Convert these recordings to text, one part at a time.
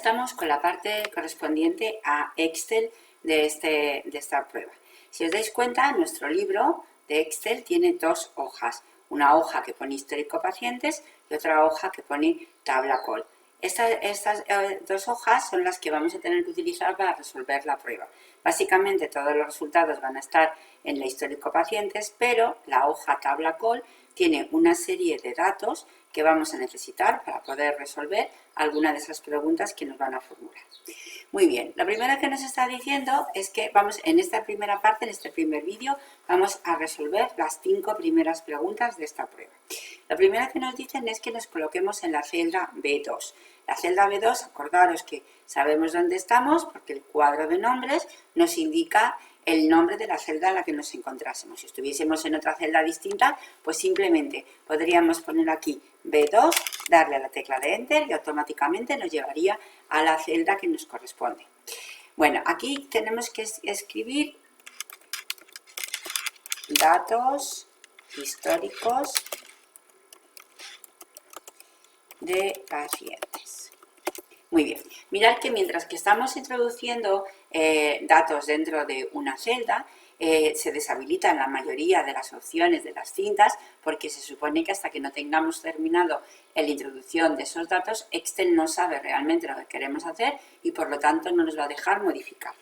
estamos con la parte correspondiente a Excel de esta prueba. Si os dais cuenta, nuestro libro de Excel tiene dos hojas. Una hoja que pone histórico pacientes y otra hoja que pone tabla call. Estas dos hojas son las que vamos a tener que utilizar para resolver la prueba. Básicamente todos los resultados van a estar en la histórico pacientes, pero la hoja tabla call tiene una serie de datos que vamos a necesitar para poder resolver alguna de esas preguntas que nos van a formular. Muy bien, lo primero que nos está diciendo es que vamos en esta primera parte, en este primer vídeo, vamos a resolver las 5 primeras preguntas de esta prueba. Lo primero que nos dicen es que nos coloquemos en la celda B2. La celda B2, acordaros que sabemos dónde estamos porque el cuadro de nombres nos indica el nombre de la celda en la que nos encontrásemos. Si estuviésemos en otra celda distinta, pues simplemente podríamos poner aquí B2, darle a la tecla de Enter y automáticamente nos llevaría a la celda que nos corresponde. Bueno, aquí tenemos que escribir datos históricos de pacientes. Muy bien, mirad que mientras que estamos introduciendo datos dentro de una celda, se deshabilitan la mayoría de las opciones de las cintas porque se supone que hasta que no tengamos terminado la introducción de esos datos, Excel no sabe realmente lo que queremos hacer y por lo tanto no nos va a dejar modificarlo.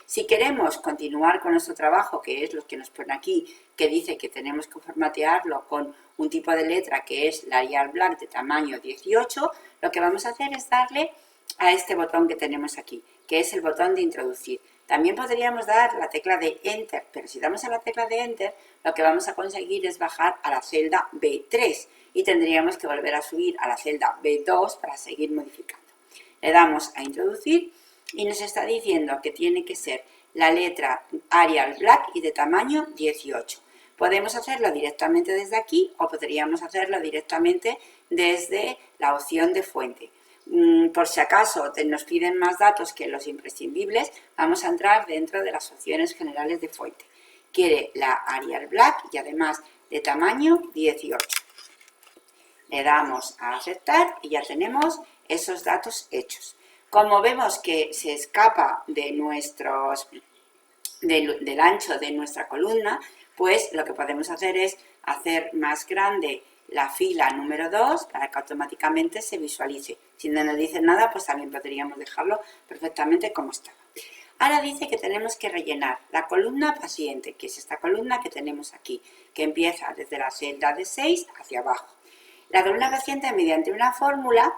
Si queremos continuar con nuestro trabajo, que es lo que nos pone aquí, que dice que tenemos que formatearlo con un tipo de letra que es la Arial Black de tamaño 18, lo que vamos a hacer es darle a este botón que tenemos aquí, que es el botón de introducir. También podríamos dar la tecla de Enter, pero si damos a la tecla de Enter, lo que vamos a conseguir es bajar a la celda B3 y tendríamos que volver a subir a la celda B2 para seguir modificando. Le damos a introducir y nos está diciendo que tiene que ser la letra Arial Black y de tamaño 18. Podemos hacerlo directamente desde aquí o podríamos hacerlo directamente desde la opción de fuente. Por si acaso nos piden más datos que los imprescindibles, vamos a entrar dentro de las opciones generales de fuente. Quiere la Arial Black y además de tamaño 18. Le damos a aceptar y ya tenemos esos datos hechos. Como vemos que se escapa de del ancho de nuestra columna, pues lo que podemos hacer es hacer más grande la fila número 2 para que automáticamente se visualice. Si no nos dice nada, pues también podríamos dejarlo perfectamente como estaba. Ahora dice que tenemos que rellenar la columna paciente, que es esta columna que tenemos aquí, que empieza desde la celda de 6 hacia abajo. La columna paciente mediante una fórmula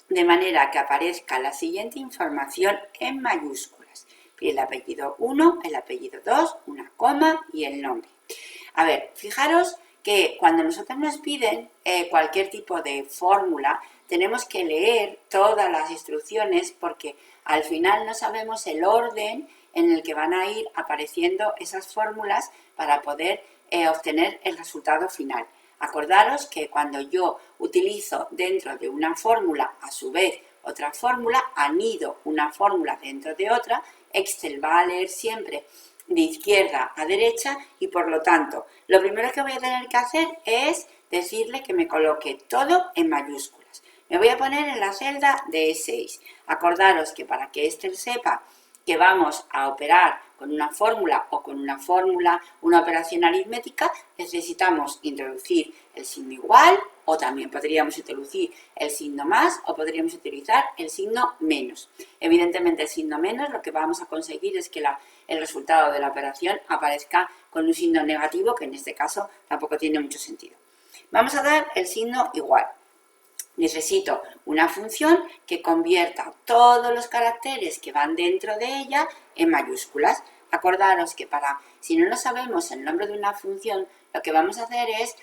de manera que aparezca la siguiente información en mayúsculas. El apellido 1, el apellido 2, una coma y el nombre. A ver, fijaros que cuando nosotros nos piden cualquier tipo de fórmula, tenemos que leer todas las instrucciones porque al final no sabemos el orden en el que van a ir apareciendo esas fórmulas para poder obtener el resultado final. Acordaros que cuando yo utilizo dentro de una fórmula, a su vez, otra fórmula, anido una fórmula dentro de otra, Excel va a leer siempre de izquierda a derecha y por lo tanto, lo primero que voy a tener que hacer es decirle que me coloque todo en mayúsculas. Me voy a poner en la celda de E6. Acordaros que para que Excel sepa que vamos a operar con una fórmula o con una fórmula, una operación aritmética, necesitamos introducir el signo igual o también podríamos introducir el signo más o podríamos utilizar el signo menos. Evidentemente el signo menos lo que vamos a conseguir es que el resultado de la operación aparezca con un signo negativo, que en este caso tampoco tiene mucho sentido. Vamos a dar el signo igual. Necesito una función que convierta todos los caracteres que van dentro de ella en mayúsculas. Acordaros que si no sabemos el nombre de una función, lo que vamos a hacer es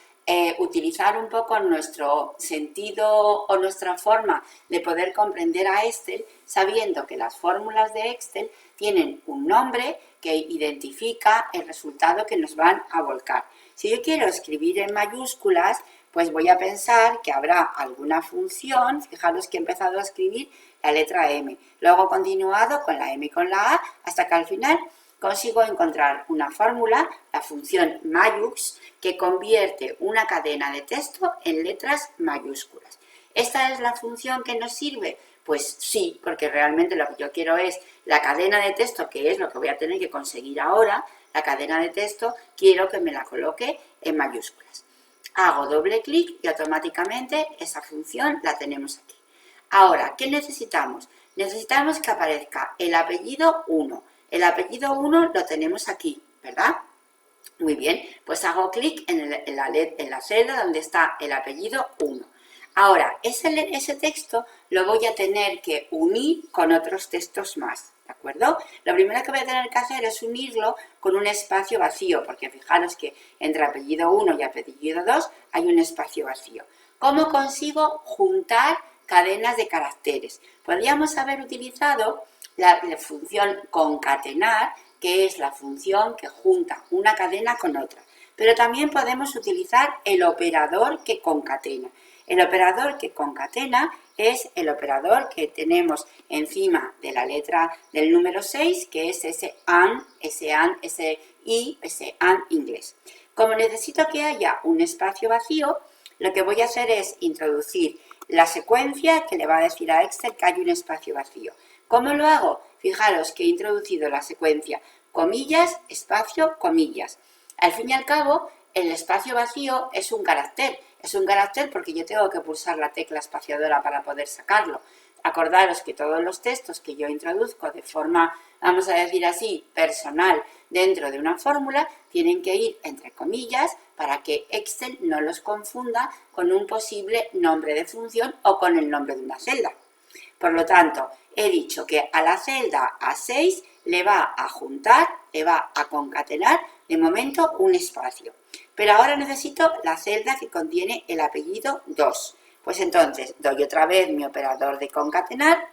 utilizar un poco nuestro sentido o nuestra forma de poder comprender a Excel, sabiendo que las fórmulas de Excel tienen un nombre que identifica el resultado que nos van a volcar. Si yo quiero escribir en mayúsculas, pues voy a pensar que habrá alguna función, fijaros que he empezado a escribir la letra M, luego he continuado con la M y con la A, hasta que al final consigo encontrar una fórmula, la función mayús, que convierte una cadena de texto en letras mayúsculas. ¿Esta es la función que nos sirve? Pues sí, porque realmente lo que yo quiero es la cadena de texto, que es lo que voy a tener que conseguir ahora, la cadena de texto, quiero que me la coloque en mayúsculas. Hago doble clic y automáticamente esa función la tenemos aquí. Ahora, ¿qué necesitamos? Necesitamos que aparezca el apellido 1. El apellido 1 lo tenemos aquí, ¿verdad? Muy bien, pues hago clic en la celda donde está el apellido 1. Ahora, ese texto lo voy a tener que unir con otros textos más, ¿de acuerdo? Lo primero que voy a tener que hacer es unirlo con un espacio vacío, porque fijaros que entre apellido 1 y apellido 2 hay un espacio vacío. ¿Cómo consigo juntar cadenas de caracteres? Podríamos haber utilizado la función concatenar, que es la función que junta una cadena con otra. Pero también podemos utilizar el operador que concatena. El operador que concatena es el operador que tenemos encima de la letra del número 6, que es ese AND, ese AND inglés. Como necesito que haya un espacio vacío, lo que voy a hacer es introducir la secuencia que le va a decir a Excel que hay un espacio vacío. ¿Cómo lo hago? Fijaros que he introducido la secuencia comillas, espacio, comillas. Al fin y al cabo, el espacio vacío es un carácter. Es un carácter porque yo tengo que pulsar la tecla espaciadora para poder sacarlo. Acordaros que todos los textos que yo introduzco de forma, vamos a decir así, personal dentro de una fórmula, tienen que ir entre comillas para que Excel no los confunda con un posible nombre de función o con el nombre de una celda. Por lo tanto, he dicho que a la celda A6 le va a juntar, le va a concatenar de momento un espacio. Pero ahora necesito la celda que contiene el apellido 2. Pues entonces doy otra vez mi operador de concatenar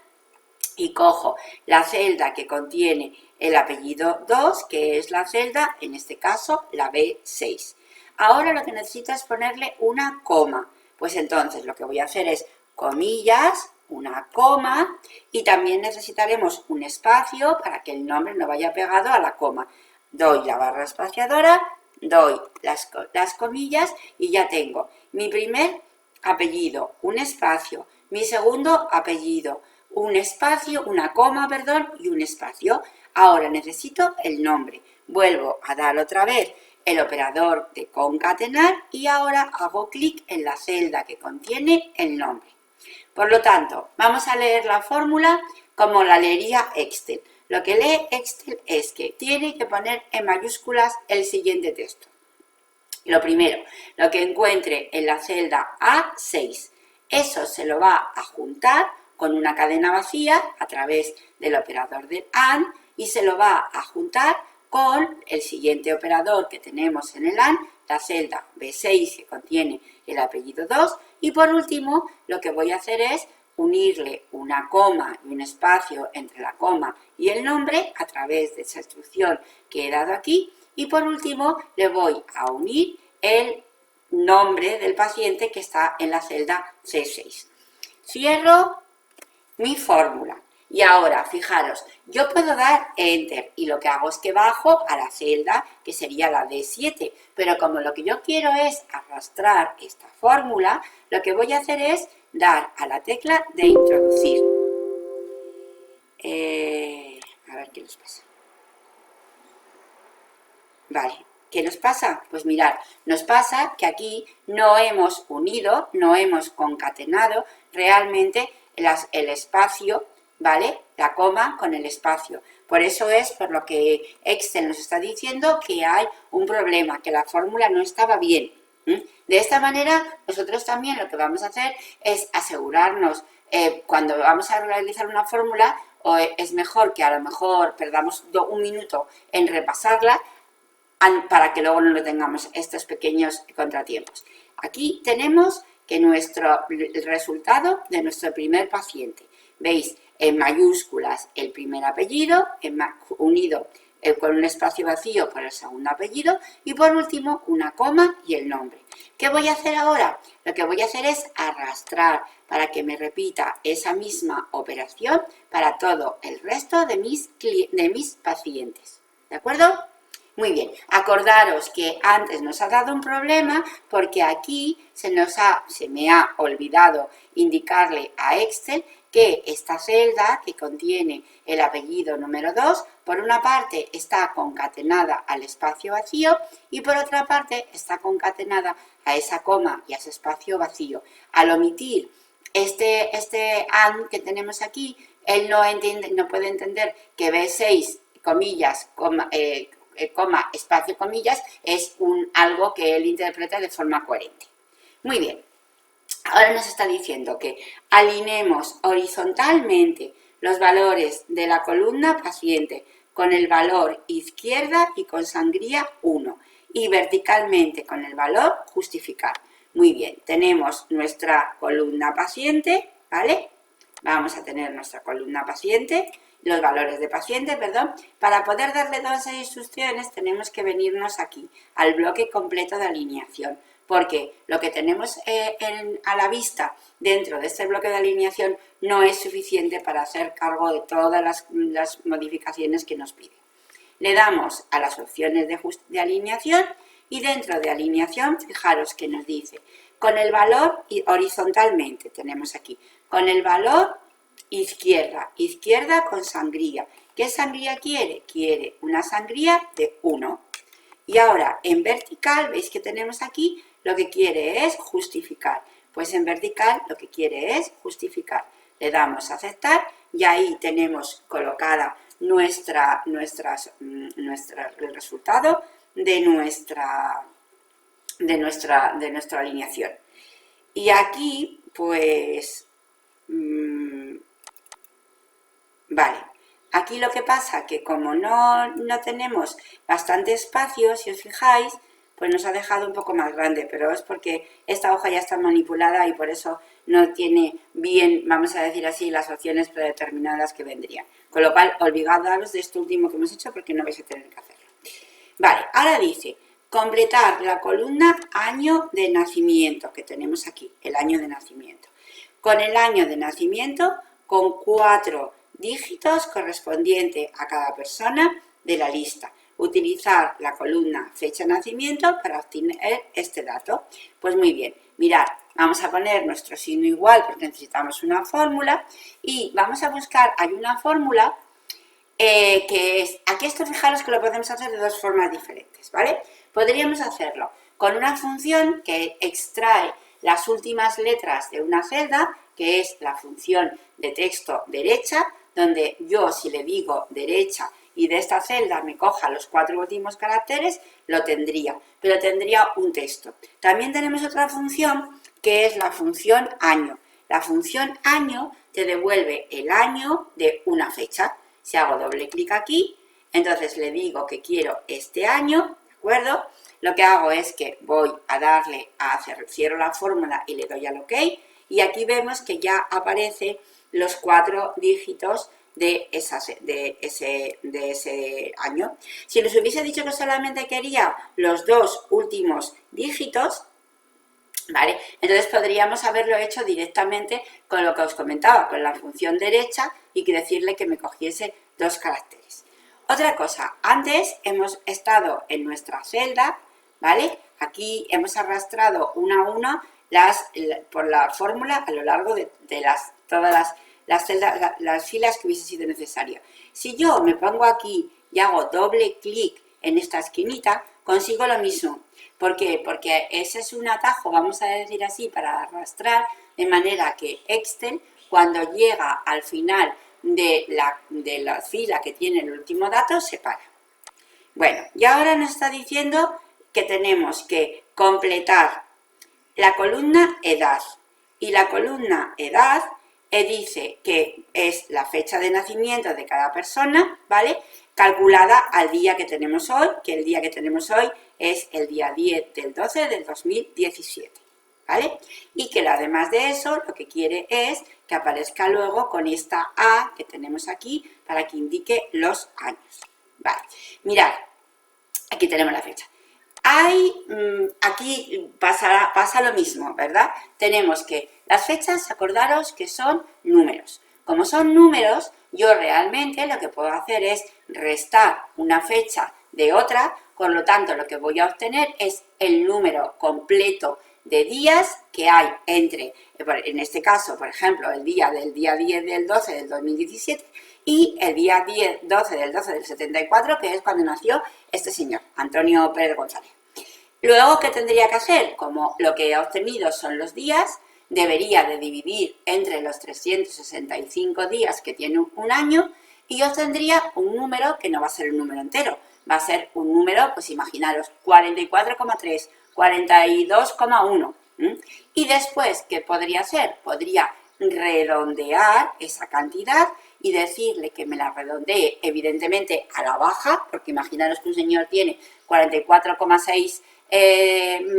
y cojo la celda que contiene el apellido 2, que es la celda, en este caso, la B6. Ahora lo que necesito es ponerle una coma. Pues entonces lo que voy a hacer es comillas, una coma, y también necesitaremos un espacio para que el nombre no vaya pegado a la coma. Doy la barra espaciadora, doy las comillas y ya tengo mi primer apellido, un espacio, mi segundo apellido, un espacio, una coma, perdón, y un espacio. Ahora necesito el nombre. Vuelvo a dar otra vez el operador de concatenar y ahora hago clic en la celda que contiene el nombre. Por lo tanto, vamos a leer la fórmula como la leería Excel. Lo que lee Excel es que tiene que poner en mayúsculas el siguiente texto. Lo primero, lo que encuentre en la celda A6, eso se lo va a juntar con una cadena vacía a través del operador del AND y se lo va a juntar con el siguiente operador que tenemos en el AND, la celda B6 que contiene el apellido 2 y por último lo que voy a hacer es unirle una coma y un espacio entre la coma y el nombre a través de esa instrucción que he dado aquí y por último le voy a unir el nombre del paciente que está en la celda C6. Cierro mi fórmula. Y ahora, fijaros, yo puedo dar Enter y lo que hago es que bajo a la celda que sería la D7, pero como lo que yo quiero es arrastrar esta fórmula, lo que voy a hacer es dar a la tecla de introducir. A ver qué nos pasa. Vale, ¿qué nos pasa? Pues mirad, nos pasa que aquí no hemos unido, no hemos concatenado realmente el espacio, ¿vale? La coma con el espacio. Por eso es por lo que Excel nos está diciendo que hay un problema, que la fórmula no estaba bien. De esta manera, nosotros también lo que vamos a hacer es asegurarnos, cuando vamos a realizar una fórmula, es mejor que a lo mejor perdamos un minuto en repasarla, para que luego no tengamos estos pequeños contratiempos. Aquí tenemos que el resultado de nuestro primer paciente. ¿Veis? En mayúsculas el primer apellido, unido con un espacio vacío por el segundo apellido y por último una coma y el nombre. ¿Qué voy a hacer ahora? Lo que voy a hacer es arrastrar para que me repita esa misma operación para todo el resto de mis pacientes. ¿De acuerdo? Muy bien, acordaros que antes nos ha dado un problema porque aquí se me ha olvidado indicarle a Excel que esta celda que contiene el apellido número 2, por una parte está concatenada al espacio vacío y por otra parte está concatenada a esa coma y a ese espacio vacío. Al omitir este AND que tenemos aquí, él no puede entender que B6, comillas, coma, espacio, comillas, es algo que él interpreta de forma coherente. Muy bien. Ahora nos está diciendo que alineemos horizontalmente los valores de la columna paciente con el valor izquierda y con sangría 1 y verticalmente con el valor justificar. Muy bien, tenemos nuestra columna paciente, ¿vale? Vamos a tener nuestra columna paciente, los valores de paciente, perdón. Para poder darle todas esas instrucciones tenemos que venirnos aquí, al bloque completo de alineación, porque lo que tenemos a la vista dentro de este bloque de alineación no es suficiente para hacer cargo de todas las modificaciones que nos pide. Le damos a las opciones de alineación y dentro de alineación, fijaros que nos dice, con el valor horizontalmente, tenemos aquí, con el valor izquierda, izquierda con sangría. ¿Qué sangría quiere? Quiere una sangría de 1. Y ahora en vertical, veis que tenemos aquí, lo que quiere es justificar. Pues en vertical lo que quiere es justificar. Le damos a aceptar y ahí tenemos colocada el resultado de nuestra alineación. Y aquí, pues, vale, aquí lo que pasa que como no tenemos bastante espacio, si os fijáis, pues nos ha dejado un poco más grande, pero es porque esta hoja ya está manipulada y por eso no tiene bien, vamos a decir así, las opciones predeterminadas que vendrían. Con lo cual, olvidaros de esto último que hemos hecho porque no vais a tener que hacerlo. Vale, ahora dice, completar la columna año de nacimiento, que tenemos aquí, el año de nacimiento. Con el año de nacimiento, con 4 dígitos correspondientes a cada persona de la lista. Utilizar la columna fecha de nacimiento para obtener este dato. Pues muy bien, mirad, vamos a poner nuestro signo igual porque necesitamos una fórmula y vamos a buscar, hay una fórmula que es, aquí esto fijaros que lo podemos hacer de dos formas diferentes, ¿vale? Podríamos hacerlo con una función que extrae las últimas letras de una celda, que es la función de texto derecha, donde yo si le digo derecha y de esta celda me coja los 4 últimos caracteres, lo tendría, pero tendría un texto. También tenemos otra función que es la función año. La función año te devuelve el año de una fecha. Si hago doble clic aquí, entonces le digo que quiero este año, ¿de acuerdo? Lo que hago es que voy a darle a cierro la fórmula y le doy al OK y aquí vemos que ya aparecen los 4 dígitos de ese año. Si nos hubiese dicho que solamente quería los 2 últimos dígitos, ¿vale? Entonces podríamos haberlo hecho directamente con lo que os comentaba, con la función derecha y que decirle que me cogiese 2 caracteres. Otra cosa, antes hemos estado en nuestra celda, ¿vale? Aquí hemos arrastrado una a una por la fórmula a lo largo de todas las celdas, las filas que hubiese sido necesaria. Si yo me pongo aquí y hago doble clic en esta esquinita, consigo lo mismo. ¿Por qué? Porque ese es un atajo, vamos a decir así, para arrastrar, de manera que Excel, cuando llega al final de la fila que tiene el último dato, se para. Bueno, y ahora nos está diciendo que tenemos que completar la columna edad. Y la columna edad dice que es la fecha de nacimiento de cada persona, ¿vale? Calculada al día que tenemos hoy, que el día que tenemos hoy es el día 10 del 12 del 2017, ¿vale? Y que además de eso, lo que quiere es que aparezca luego con esta A que tenemos aquí para que indique los años, ¿vale? Mirad, aquí tenemos la fecha. Aquí pasa lo mismo, ¿verdad? Tenemos que las fechas, acordaros que son números. Como son números, yo realmente lo que puedo hacer es restar una fecha de otra, por lo tanto lo que voy a obtener es el número completo de días que hay entre, en este caso, por ejemplo, el día 10 del 12 del 2017 y el día 12 del 12 del 74, que es cuando nació este señor, Antonio Pérez González. Luego, ¿qué tendría que hacer? Como lo que he obtenido son los días, debería de dividir entre los 365 días que tiene un año y obtendría un número que no va a ser un número entero, va a ser un número, pues imaginaros, 44,3, 42,1. Y después, ¿qué podría ser? Podría redondear esa cantidad y decirle que me la redondee evidentemente a la baja, porque imaginaros que un señor tiene 44,6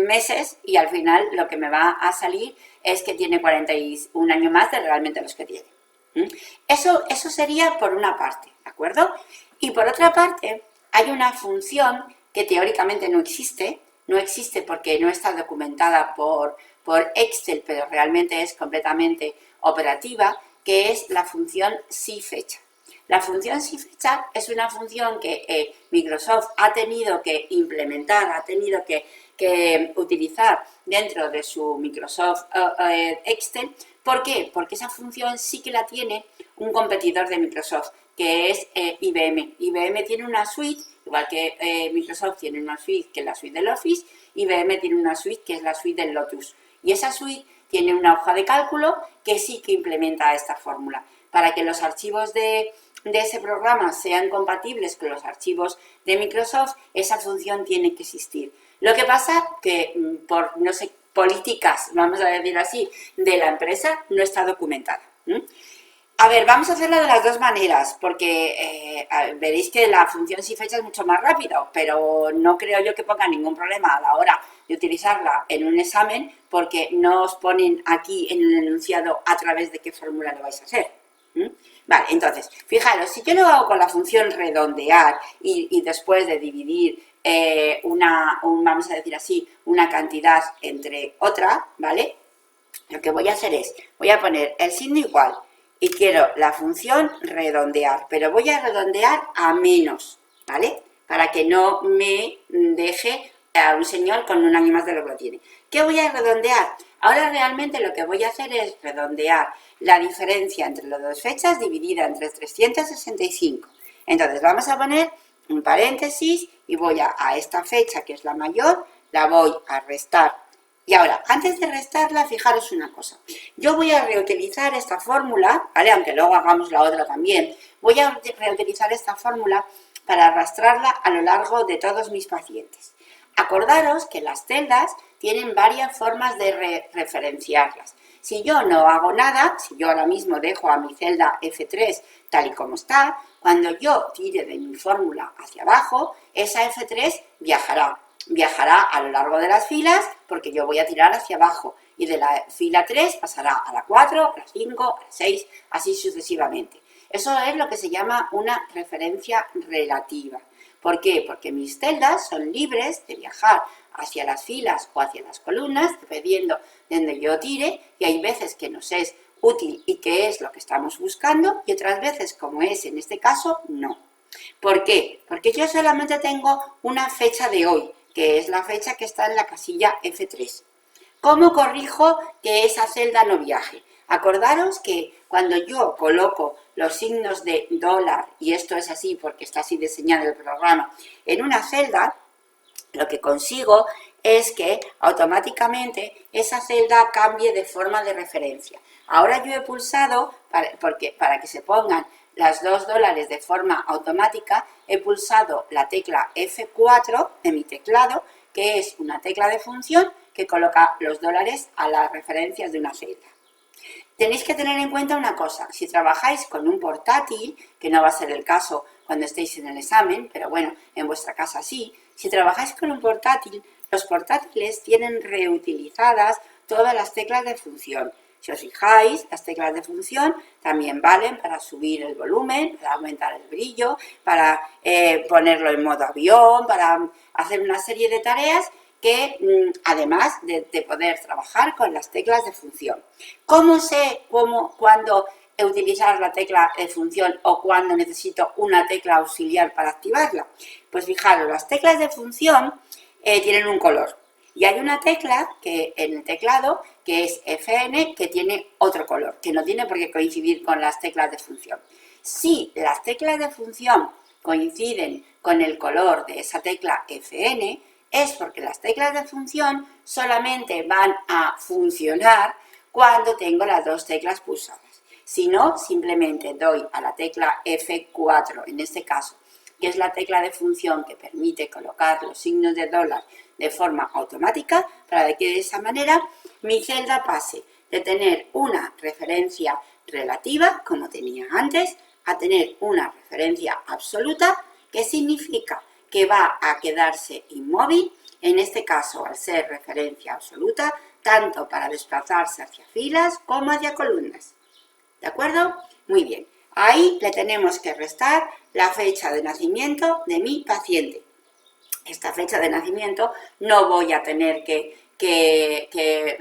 meses y al final lo que me va a salir es que tiene 41 años más de realmente los que tiene. Eso sería por una parte, ¿de acuerdo? Y por otra parte, hay una función que teóricamente no existe porque no está documentada por Excel, pero realmente es completamente operativa, que es la función si-fecha. La función si-fecha es una función que Microsoft ha tenido que implementar, ha tenido que utilizar dentro de su Microsoft Excel. ¿Por qué? Porque esa función sí que la tiene un competidor de Microsoft, que es IBM. IBM tiene una suite, igual que Microsoft tiene una suite que es la suite del Office, IBM tiene una suite que es la suite del Lotus. Y esa suite tiene una hoja de cálculo que sí que implementa esta fórmula. Para que los archivos de ese programa sean compatibles con los archivos de Microsoft, esa función tiene que existir. Lo que pasa que por, no sé, políticas, vamos a decir así, de la empresa, no está documentada. A ver, vamos a hacerlo de las dos maneras, porque veréis que la función si fecha es mucho más rápido, pero no creo yo que ponga ningún problema a la hora de utilizarla en un examen, porque no os ponen aquí en el enunciado a través de qué fórmula lo vais a hacer. Vale, entonces, fijaros, si yo lo hago con la función redondear y después de dividir vamos a decir así, una cantidad entre otra, ¿vale? Lo que voy a hacer es, voy a poner el signo igual y quiero la función redondear, pero voy a redondear a menos, ¿vale? Para que no me deje a un señor con un año más de lo que tiene. ¿Qué voy a redondear? Ahora realmente lo que voy a hacer es redondear la diferencia entre las dos fechas dividida entre 365. Entonces vamos a poner un paréntesis y voy a esta fecha que es la mayor, la voy a restar. Y ahora, antes de restarla, fijaros una cosa. Yo voy a reutilizar esta fórmula, ¿vale? Aunque luego hagamos la otra también. Voy a reutilizar esta fórmula para arrastrarla a lo largo de todos mis pacientes. Acordaros que las celdas tienen varias formas de referenciarlas. Si yo no hago nada, si yo ahora mismo dejo a mi celda F3 tal y como está, cuando yo tire de mi fórmula hacia abajo, esa F3 viajará a lo largo de las filas porque yo voy a tirar hacia abajo y de la fila 3 pasará a la 4, a la 5, a la 6, así sucesivamente. Eso es lo que se llama una referencia relativa. ¿Por qué? Porque mis celdas son libres de viajar hacia las filas o hacia las columnas, dependiendo de donde yo tire, y hay veces que nos es útil y que es lo que estamos buscando, y otras veces, como es en este caso, no. ¿Por qué? Porque yo solamente tengo una fecha de hoy, que es la fecha que está en la casilla F3. ¿Cómo corrijo que esa celda no viaje? Acordaros que cuando yo coloco los signos de dólar, y esto es así porque está así diseñado el programa, en una celda, lo que consigo es que automáticamente esa celda cambie de forma de referencia. Ahora yo he pulsado, para que se pongan las $2 de forma automática, he pulsado la tecla F4 de mi teclado, que es una tecla de función que coloca los dólares a las referencias de una celda. Tenéis que tener en cuenta una cosa, si trabajáis con un portátil, que no va a ser el caso cuando estéis en el examen, pero bueno, en vuestra casa sí, si trabajáis con un portátil, los portátiles tienen reutilizadas todas las teclas de función. Si os fijáis, las teclas de función también valen para subir el volumen, para aumentar el brillo, para ponerlo en modo avión, para hacer una serie de tareas que además de poder trabajar con las teclas de función. ¿Cómo sé cuándo utilizar la tecla de función o cuándo necesito una tecla auxiliar para activarla? Pues fijaros, las teclas de función tienen un color. Y hay una tecla que en el teclado que es Fn que tiene otro color, que no tiene por qué coincidir con las teclas de función. Si las teclas de función coinciden con el color de esa tecla Fn, es porque las teclas de función solamente van a funcionar cuando tengo las dos teclas pulsadas. Si no, simplemente doy a la tecla F4, en este caso, que es la tecla de función que permite colocar los signos de dólar de forma automática, para que de esa manera mi celda pase de tener una referencia relativa, como tenía antes, a tener una referencia absoluta, que significa que va a quedarse inmóvil, en este caso al ser referencia absoluta, tanto para desplazarse hacia filas como hacia columnas. ¿De acuerdo? Muy bien. Ahí le tenemos que restar la fecha de nacimiento de mi paciente. Esta fecha de nacimiento no voy a tener que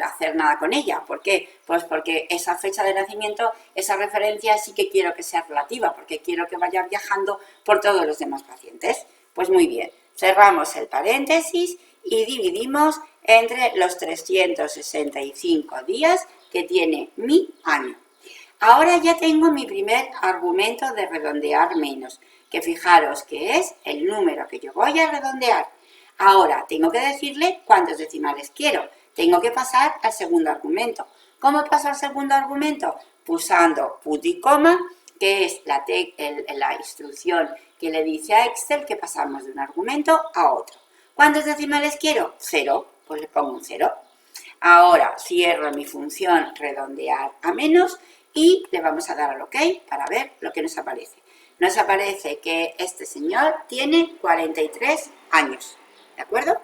hacer nada con ella. ¿Por qué? Pues porque esa fecha de nacimiento, esa referencia sí que quiero que sea relativa, porque quiero que vaya viajando por todos los demás pacientes. Pues muy bien, cerramos el paréntesis y dividimos entre los 365 días que tiene mi año. Ahora ya tengo mi primer argumento de redondear menos, que fijaros que es el número que yo voy a redondear. Ahora tengo que decirle cuántos decimales quiero. Tengo que pasar al segundo argumento. ¿Cómo paso al segundo argumento? Pulsando punto y coma, que es la instrucción que le dice a Excel que pasamos de un argumento a otro. ¿Cuántos decimales quiero? 0, pues le pongo un 0. Ahora cierro mi función redondear a menos y le vamos a dar al OK para ver lo que nos aparece. Nos aparece que este señor tiene 43 años, ¿de acuerdo?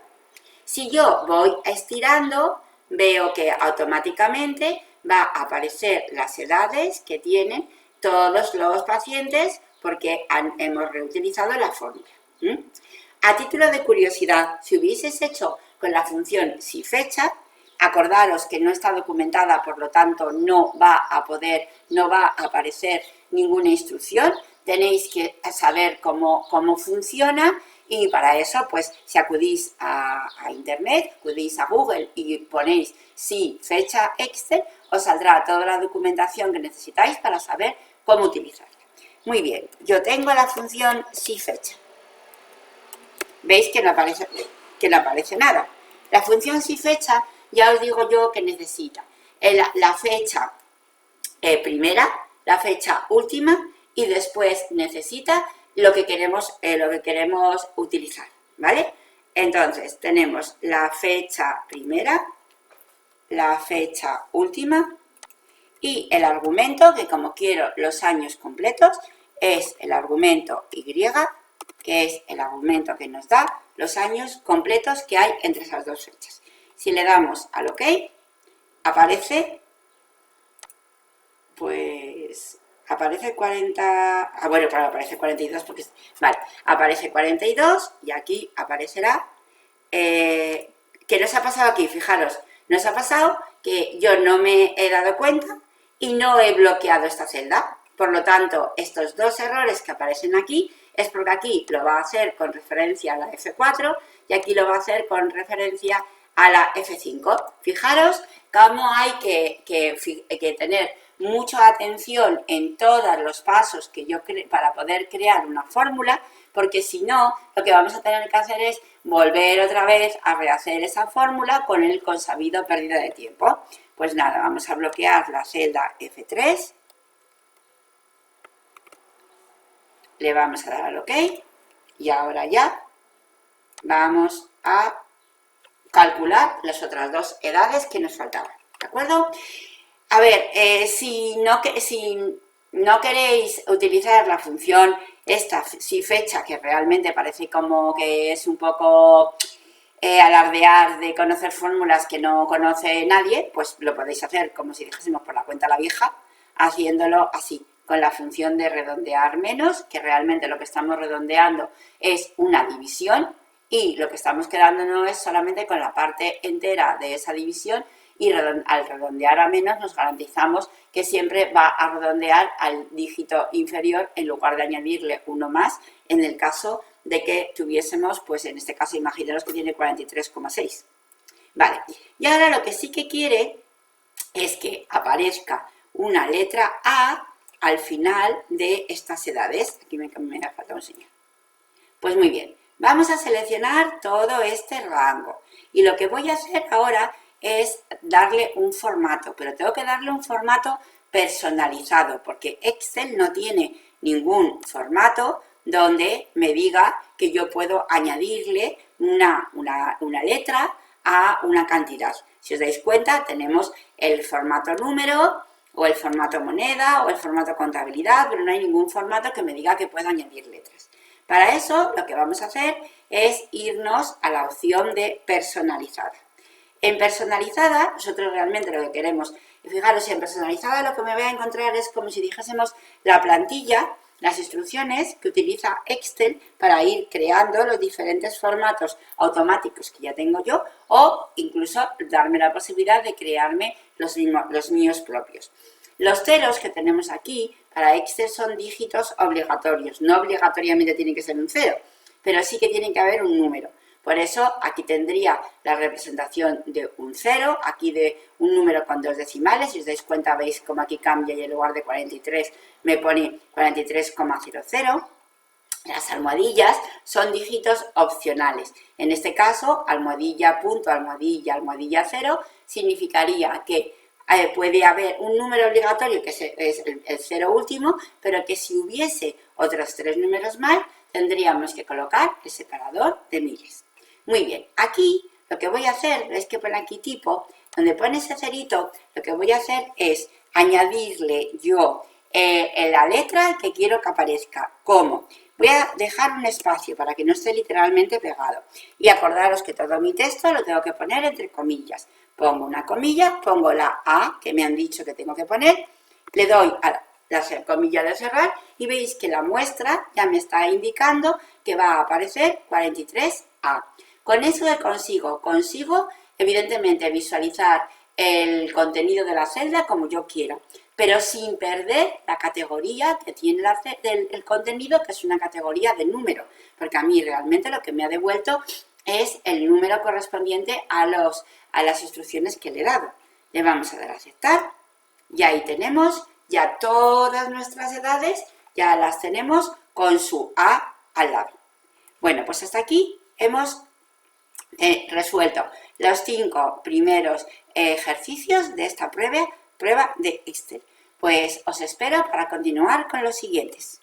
Si yo voy estirando, veo que automáticamente va a aparecer las edades que tienen todos los pacientes porque hemos reutilizado la fórmula. A título de curiosidad, si hubieses hecho con la función si fecha, acordaros que no está documentada, por lo tanto no va a aparecer ninguna instrucción. Tenéis que saber cómo funciona y para eso, pues, si acudís a Internet, acudís a Google y ponéis si fecha Excel, os saldrá toda la documentación que necesitáis para saber cómo utilizarla. Muy bien, yo tengo la función si fecha. ¿Veis que no aparece nada? La función si fecha, ya os digo yo que necesita la fecha primera, la fecha última y después necesita lo que queremos utilizar, ¿vale? Entonces tenemos la fecha primera, la fecha última y el argumento, que como quiero los años completos, es el argumento Y, que es el argumento que nos da los años completos que hay entre esas dos fechas. Si le damos al OK, aparece, pues, aparece 40, bueno, claro, aparece 42 porque, vale, aparece 42 y aquí aparecerá, ¿qué nos ha pasado aquí? Fijaros, nos ha pasado que yo no me he dado cuenta y no he bloqueado esta celda. Por lo tanto, estos dos errores que aparecen aquí es porque aquí lo va a hacer con referencia a la F4 y aquí lo va a hacer con referencia a la F5. Fijaros cómo hay que tener mucha atención en todos los pasos que yo para poder crear una fórmula, porque si no, lo que vamos a tener que hacer es volver otra vez a rehacer esa fórmula con el consabido pérdida de tiempo. Pues nada, vamos a bloquear la celda F3. Le vamos a dar al OK y ahora ya vamos a calcular las otras dos edades que nos faltaban, ¿de acuerdo? A ver, si no queréis utilizar la función esta si fecha, que realmente parece como que es un poco alardear de conocer fórmulas que no conoce nadie, pues lo podéis hacer como si dijésemos por la cuenta la vieja, haciéndolo así, con la función de redondear menos, que realmente lo que estamos redondeando es una división y lo que estamos quedándonos es solamente con la parte entera de esa división y al redondear a menos nos garantizamos que siempre va a redondear al dígito inferior en lugar de añadirle uno más en el caso de que tuviésemos, pues en este caso imaginaros que tiene 43,6. Vale, y ahora lo que sí que quiere es que aparezca una letra A al final de estas edades. Aquí me ha faltado un señal. Pues muy bien, vamos a seleccionar todo este rango. Y lo que voy a hacer ahora es darle un formato, pero tengo que darle un formato personalizado, porque Excel no tiene ningún formato donde me diga que yo puedo añadirle una letra a una cantidad. Si os dais cuenta, tenemos el formato número, o el formato moneda, o el formato contabilidad, pero no hay ningún formato que me diga que puedo añadir letras. Para eso, lo que vamos a hacer es irnos a la opción de personalizada. En personalizada, nosotros realmente lo que queremos, y fijaros, en personalizada lo que me voy a encontrar es como si dijésemos la plantilla, las instrucciones que utiliza Excel para ir creando los diferentes formatos automáticos que ya tengo yo, o incluso darme la posibilidad de crearme los míos propios. Los ceros que tenemos aquí para Excel son dígitos obligatorios, no obligatoriamente tiene que ser un 0, pero sí que tiene que haber un número. Por eso aquí tendría la representación de un 0, aquí de un número con 2 decimales. Si os dais cuenta, veis cómo aquí cambia y en lugar de 43 me pone 43,00. Las almohadillas son dígitos opcionales. En este caso, almohadilla, punto, almohadilla, almohadilla 0, significaría que puede haber un número obligatorio, que es el 0 último, pero que si hubiese otros 3 números más, tendríamos que colocar el separador de miles. Muy bien, aquí lo que voy a hacer es que pone aquí tipo, donde pone ese cerito, lo que voy a hacer es añadirle yo la letra que quiero que aparezca. ¿Cómo? Voy a dejar un espacio para que no esté literalmente pegado. Y acordaros que todo mi texto lo tengo que poner entre comillas. Pongo una comilla, pongo la A que me han dicho que tengo que poner, le doy a la comilla de cerrar y veis que la muestra ya me está indicando que va a aparecer 43A. Con eso que consigo evidentemente visualizar el contenido de la celda como yo quiero, pero sin perder la categoría que tiene el contenido, que es una categoría de número, porque a mí realmente lo que me ha devuelto es el número correspondiente a las instrucciones que le he dado. Le vamos a dar a aceptar y ahí tenemos ya todas nuestras edades, ya las tenemos con su A al lado. Bueno, pues hasta aquí hemos resuelto los 5 primeros ejercicios de esta prueba de Excel. Pues os espero para continuar con los siguientes.